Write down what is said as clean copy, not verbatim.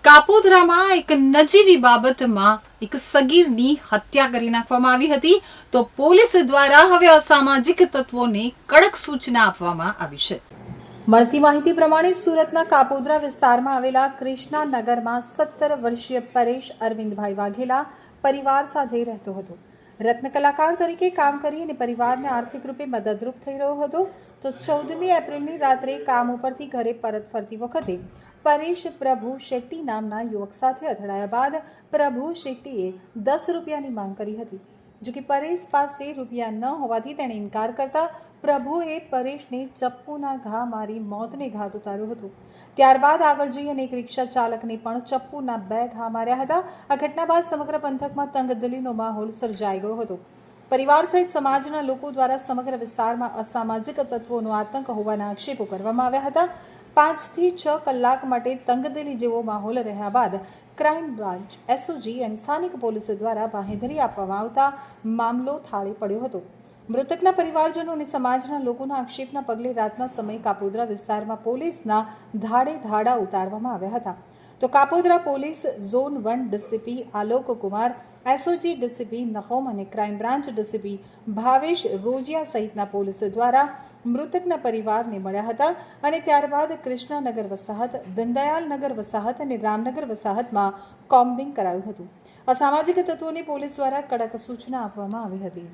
કાપોદ્રામાં એક નજીવી બાબતમાં એક સગીરની હત્યા કરી નાખવામાં આવી હતી, તો પોલીસ દ્વારા હવે અસામાજિક તત્વોને કડક સૂચના આપવામાં આવી છે. મળતી માહિતી પ્રમાણે સુરતના કાપોદ્રા વિસ્તારમાં આવેલા કૃષ્ણાનગરમાં 17 વર્ષીય પરેશ અરવિંદભાઈ વાઘેલા પરિવાર સાથે રહેતો હતો. રત્ન કલાકાર તરીકે કામ કરી અને પરિવારને આર્થિક રૂપે મદદરૂપ થઈ રહ્યો હતો. તો 14મી એપ્રિલની રાત્રે કામ ઉપરથી ઘરે પરત ફરતી વખતે પરેશ પ્રભુ શેટ્ટી નામના યુવક સાથે અથડાયા બાદ પ્રભુ શેટ્ટીએ 10 રૂપિયાની માંગ કરી હતી. જો કે પરેશ પાસે રૂપિયા ન હોવાથી તેણે ઇનકાર કરતા પ્રભુએ પરેશને ચપ્પુના ઘા મારી મોતને ઘાટ ઉતાર્યો હતો. ત્યારબાદ આગળ જઈ અને એક રિક્ષા ચાલકને પણ ચપ્પુના 2 ઘા માર્યા હતા. આ ઘટના બાદ સમગ્ર પંથકમાં તંગદિલીનો માહોલ સર્જાઈ ગયો હતો. પરિવાર સહિત સમાજના લોકો દ્વારા સમગ્ર વિસ્તારમાં અસામાજિક તત્વોનો આતંક હોવાના આક્ષેપો કરવામાં આવ્યા હતા. 5 થી 6 કલાક માટે તંગદિલી જેવો માહોલ રહ્યા બાદ ક્રાઇમ બ્રાન્ચ, એસઓજી અને સ્થાનિક પોલીસ દ્વારા બાંહેધરી આપવામાં આવતા મામલો થાળે પડ્યો હતો. મૃતકના પરિવારજનો અને સમાજના લોકોના આક્ષેપના પગલે રાતના સમયે કાપોદ્રા વિસ્તારમાં પોલીસના ધાડે ધાડા ઉતારવામાં આવ્યા હતા. તો Kapodra police zone 1 DCP Alok Kumar, SOG DCP નહોમ અને crime branch DCP Bhavesh Rojiya સહિતના પોલીસ દ્વારા મૃતકના પરિવારને મળ્યા હતા અને ત્યારબાદ કૃષ્ણાનગર વસાહત, દીનદયાલનગર વસાહત અને રામનગર વસાહતમાં કોમ્બિંગ કરાયું હતું. અસામાજિક તત્વોને પોલીસ દ્વારા કડક સૂચના આપવામાં આવી હતી.